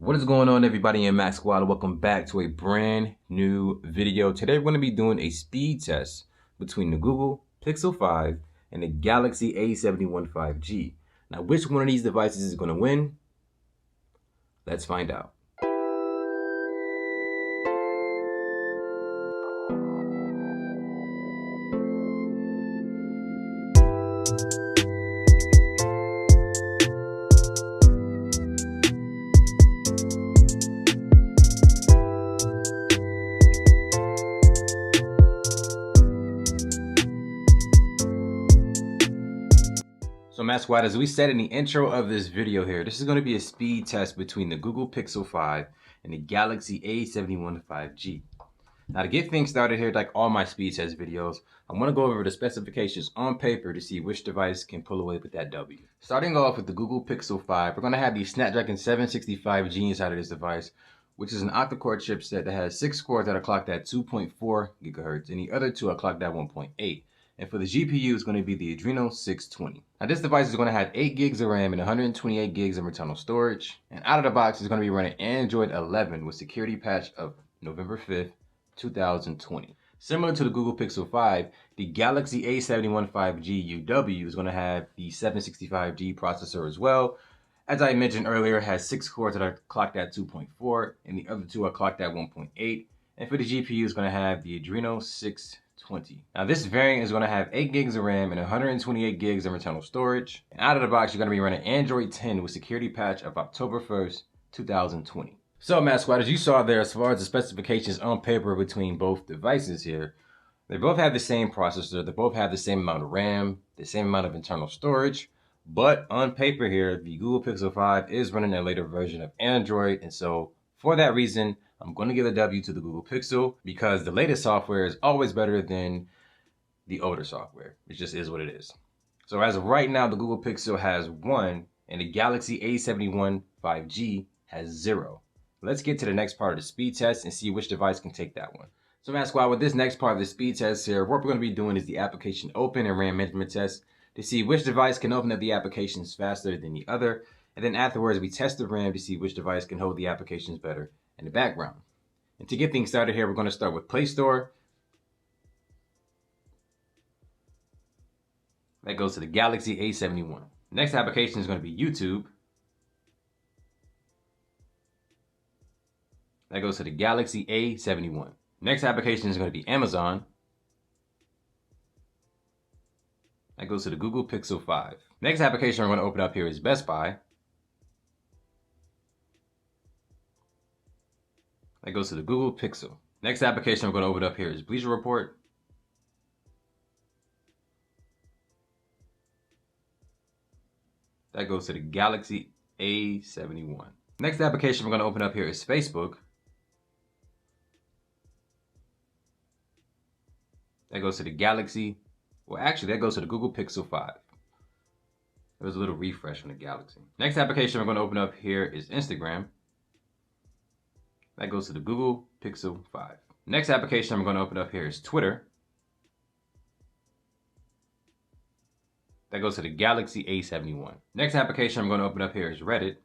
What is going on, everybody in Mac Squad? Welcome back to a brand new video. Today we're going to be doing a speed test between the Google Pixel 5 and the Galaxy A71 5G. Now, which one of these devices is going to win? Let's find out. So Mac Squad, as we said in the intro of this video here, this is going to be a speed test between the Google Pixel 5 and the Galaxy A71 5G. Now, to get things started here, like all my speed test videos, I want to go over the specifications on paper to see which device can pull away with that W. Starting off with the Google Pixel 5, we're going to have the Snapdragon 765G inside of this device, which is an octa-core chipset that has 6 cores that are clocked at 2.4 gigahertz, and the other 2 are clocked at 1.8. And for the GPU, it's going to be the Adreno 620. Now, this device is going to have 8 gigs of RAM and 128 gigs of internal storage. And out of the box, it's going to be running Android 11 with security patch of November 5th, 2020. Similar to the Google Pixel 5, the Galaxy A71 5G UW is going to have the 765G processor as well. As I mentioned earlier, it has 6 cores that are clocked at 2.4, and the other 2 are clocked at 1.8. And for the GPU, it's going to have the Adreno 620. Now, this variant is going to have 8 gigs of RAM and 128 gigs of internal storage. And out of the box, you're going to be running Android 10 with security patch of October 1st, 2020. So, Mac Squad, as you saw there, as far as the specifications on paper between both devices here, they both have the same processor, they both have the same amount of RAM, the same amount of internal storage, but on paper here, the Google Pixel 5 is running a later version of Android, and so for that reason, I'm going to give a W to the Google Pixel because the latest software is always better than the older software. It just is what it is. So as of right now, the Google Pixel has 1 and the Galaxy A71 5G has 0. Let's get to the next part of the speed test and see which device can take that one. So Mac Squad, with this next part of the speed test here, what we're going to be doing is the application open and RAM management test to see which device can open up the applications faster than the other. And then afterwards, we test the RAM to see which device can hold the applications better in the background. And to get things started here, we're going to start with Play Store. That goes to the Galaxy A71. Next application is going to be YouTube. That goes to the Galaxy A71. Next application is going to be Amazon. That goes to the Google Pixel 5. Next application we're going to open up here is Best Buy. That goes to the Google Pixel. Next application we're going to open up here is Bleacher Report. That goes to the Galaxy A71. Next application we're going to open up here is Facebook. That goes to the Galaxy. Well, actually, that goes to the Google Pixel 5. There was a little refresh on the Galaxy. Next application we're going to open up here is Instagram. That goes to the Google Pixel 5. Next application I'm going to open up here is Twitter. That goes to the Galaxy A71. Next application I'm going to open up here is Reddit.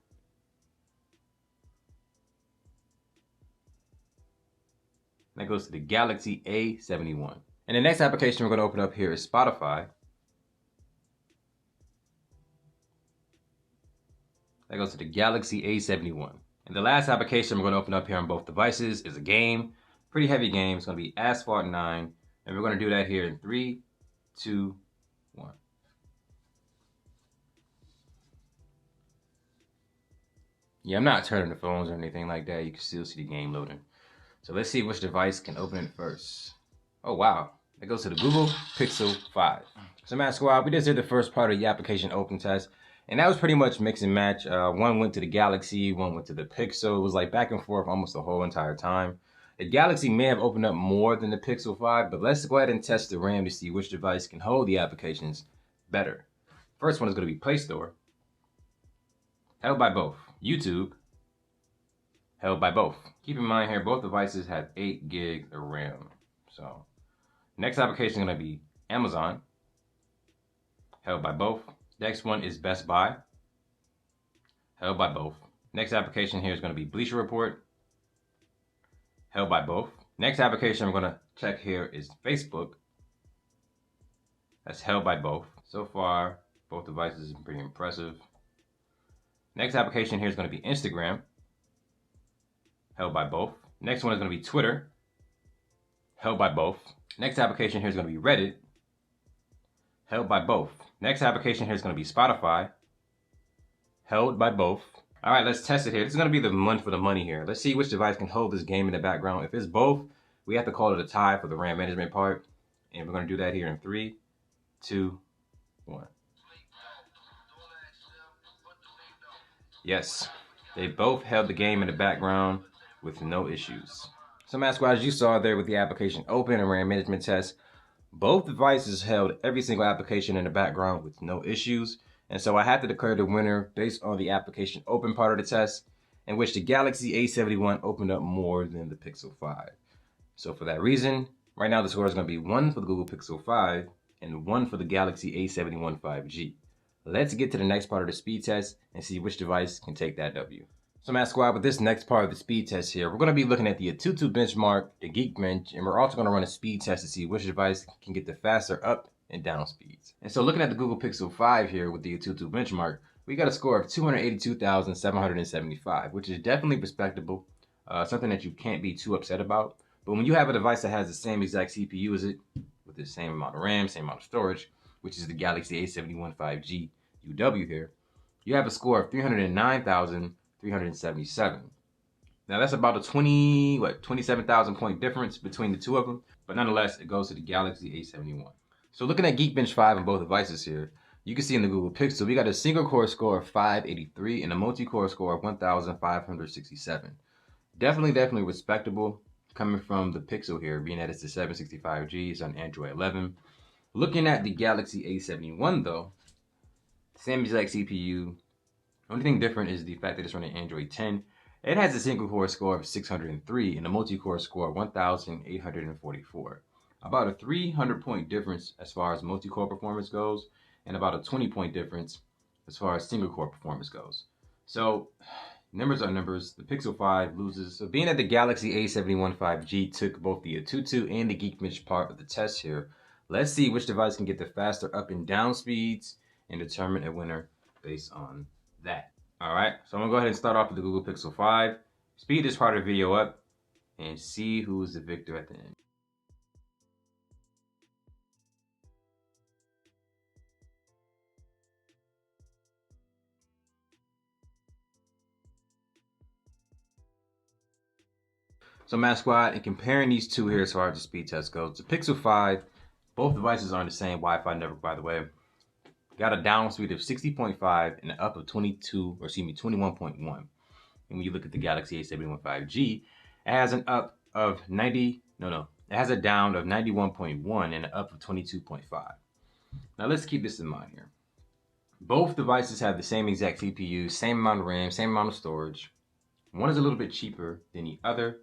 That goes to the Galaxy A71. And the next application we're going to open up here is Spotify. That goes to the Galaxy A71. And the last application we're going to open up here on both devices is a game. Pretty heavy game. It's going to be Asphalt 9. And we're going to do that here in 3, 2, 1. Yeah, I'm not turning the phones or anything like that. You can still see the game loading. So let's see which device can open it first. Oh, wow. That goes to the Google Pixel 5. So Mac Squad, we just did the first part of the application open test. And that was pretty much mix and match. One went to the Galaxy, one went to the Pixel. It was like back and forth almost the whole entire time. The Galaxy may have opened up more than the Pixel 5, but let's go ahead and test the RAM to see which device can hold the applications better. First one is going to be Play Store. Held by both. YouTube. Held by both. Keep in mind here, both devices have 8 gigs of RAM. So, next application is going to be Amazon. Held by both. Next one is Best Buy. Held by both. Next application here is going to be Bleacher Report, held by both. Next application I'm going to check here is Facebook. That's held by both. So far, both devices are pretty impressive. Next application here is going to be Instagram, held by both. Next one is going to be Twitter, held by both. Next application here is going to be Reddit, held by both. Next application here is going to be Spotify, held by both. All right, let's test it here. This is going to be the one for the money here. Let's see which device can hold this game in the background. If it's both, we have to call it a tie for the RAM management part. And we're going to do that here in 3, 2, 1. Yes, they both held the game in the background with no issues. So Mass Squad, as you saw there with the application open and RAM management test, both devices held every single application in the background with no issues. And so I had to declare the winner based on the application open part of the test, in which the Galaxy A71 opened up more than the Pixel 5. So for that reason, right now the score is going to be 1 for the Google Pixel 5 and 1 for the Galaxy A71 5G. Let's get to the next part of the speed test and see which device can take that W. So Mass Squad, with this next part of the speed test here, we're going to be looking at the A72 benchmark, the Geekbench, and we're also going to run a speed test to see which device can get the faster up and down speeds. And so looking at the Google Pixel 5 here with the A72 benchmark, we got a score of 282,775, which is definitely respectable, something that you can't be too upset about. But when you have a device that has the same exact CPU as it, with the same amount of RAM, same amount of storage, which is the Galaxy A71 5G UW here, you have a score of 309,377. Now that's about a 27,000 point difference between the two of them, but nonetheless, it goes to the Galaxy A71. So looking at Geekbench 5 on both devices here, you can see in the Google Pixel, we got a single core score of 583 and a multi-core score of 1,567. Definitely respectable coming from the Pixel here, being that it's the 765G, it's on Android 11. Looking at the Galaxy A71 though, same exact CPU. Only thing different is the fact that it's running Android 10. It has a single core score of 603 and a multi-core score of 1,844. About a 300 point difference as far as multi-core performance goes, and about a 20 point difference as far as single core performance goes. So numbers are numbers. The Pixel 5 loses. So being that the Galaxy A71 5G took both the A22 and the Geekbench part of the test here, let's see which device can get the faster up and down speeds and determine a winner based on that. All right, so I'm gonna go ahead and start off with the Google Pixel 5. Speed this part of the video up and see who's the victor at the end. So Mass Squad, and comparing these two here as far as the speed test goes, the Pixel 5, both devices are on the same Wi-Fi network, by the way. Got a down speed of 60.5 and an up of 21.1. And when you look at the Galaxy A71 5G, it has an up of it has a down of 91.1 and an up of 22.5. Now let's keep this in mind here. Both devices have the same exact CPU, same amount of RAM, same amount of storage. One is a little bit cheaper than the other,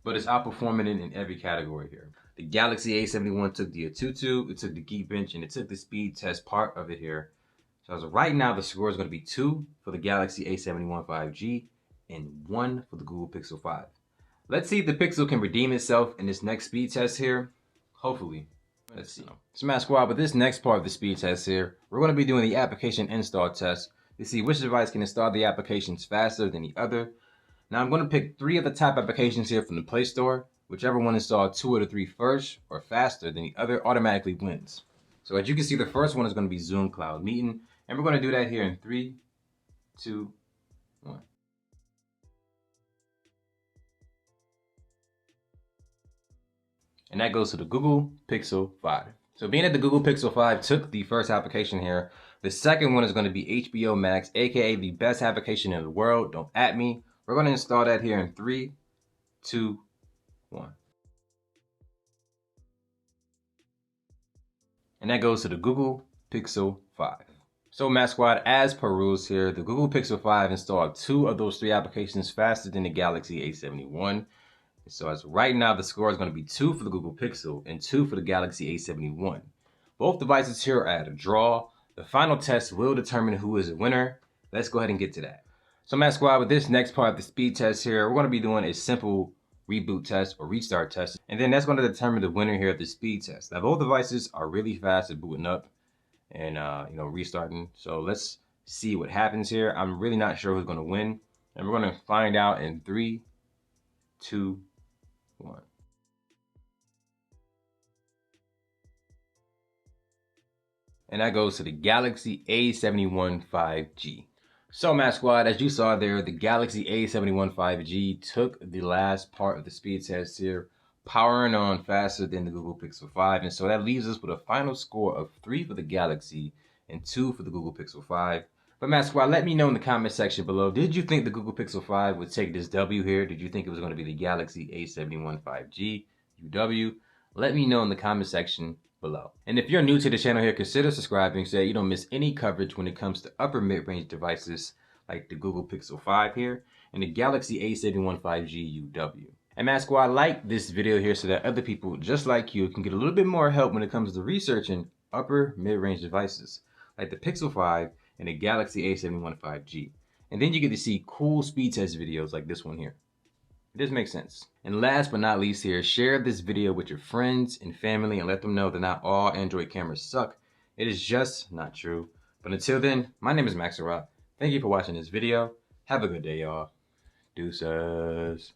but it's outperforming it in every category here. The Galaxy A71 took the A22, it took the Geekbench, and it took the speed test part of it here. So as of right now, the score is going to be 2 for the Galaxy A71 5G and 1 for the Google Pixel 5. Let's see if the Pixel can redeem itself in this next speed test here. Hopefully. Let's see. Smash Squad, with this next part of the speed test here, we're going to be doing the application install test to see which device can install the applications faster than the other. Now I'm going to pick 3 of the top applications here from the Play Store. Whichever one installed 2 of the 3 first or faster than the other automatically wins. So as you can see, the first one is going to be Zoom Cloud Meeting. And we're going to do that here in 3, 2, 1. And that goes to the Google Pixel 5. So being that the Google Pixel 5 took the first application here, the second one is going to be HBO Max, aka the best application in the world. Don't at me. We're going to install that here in 3, 2, 1. And that goes to the Google Pixel 5. So Mass Squad, as per rules here, the Google Pixel 5 installed 2 of those 3 applications faster than the Galaxy A71. So as right now, the score is going to be 2 for the Google Pixel and 2 for the Galaxy A71. Both devices here are at a draw. The final test will determine who is the winner. Let's go ahead and get to that. So Matt Squad, with this next part of the speed test here, we're going to be doing a simple reboot test or restart test. And then that's going to determine the winner here of the speed test. Now both devices are really fast at booting up and restarting. So let's see what happens here. I'm really not sure who's going to win. And we're going to find out in 3, 2, 1. And that goes to the Galaxy A71 5G. So Matt Squad, as you saw there, the Galaxy A71 5G took the last part of the speed test here, powering on faster than the Google Pixel 5. And so that leaves us with a final score of 3 for the Galaxy and 2 for the Google Pixel 5. But Matt Squad, let me know in the comment section below, did you think the Google Pixel 5 would take this W here? Did you think it was going to be the Galaxy A71 5G, UW? Let me know in the comment section below. And if you're new to the channel here, consider subscribing so that you don't miss any coverage when it comes to upper mid-range devices like the Google Pixel 5 here and the Galaxy A71 5G UW. And Matt Squad, like this video here so that other people just like you can get a little bit more help when it comes to researching upper mid-range devices like the Pixel 5 and the Galaxy A71 5G. And then you get to see cool speed test videos like this one here. It does make sense. And last but not least here, share this video with your friends and family and let them know that not all Android cameras suck. It is just not true. But until then, my name is Maxarot. Thank you for watching this video. Have a good day, y'all. Deuces.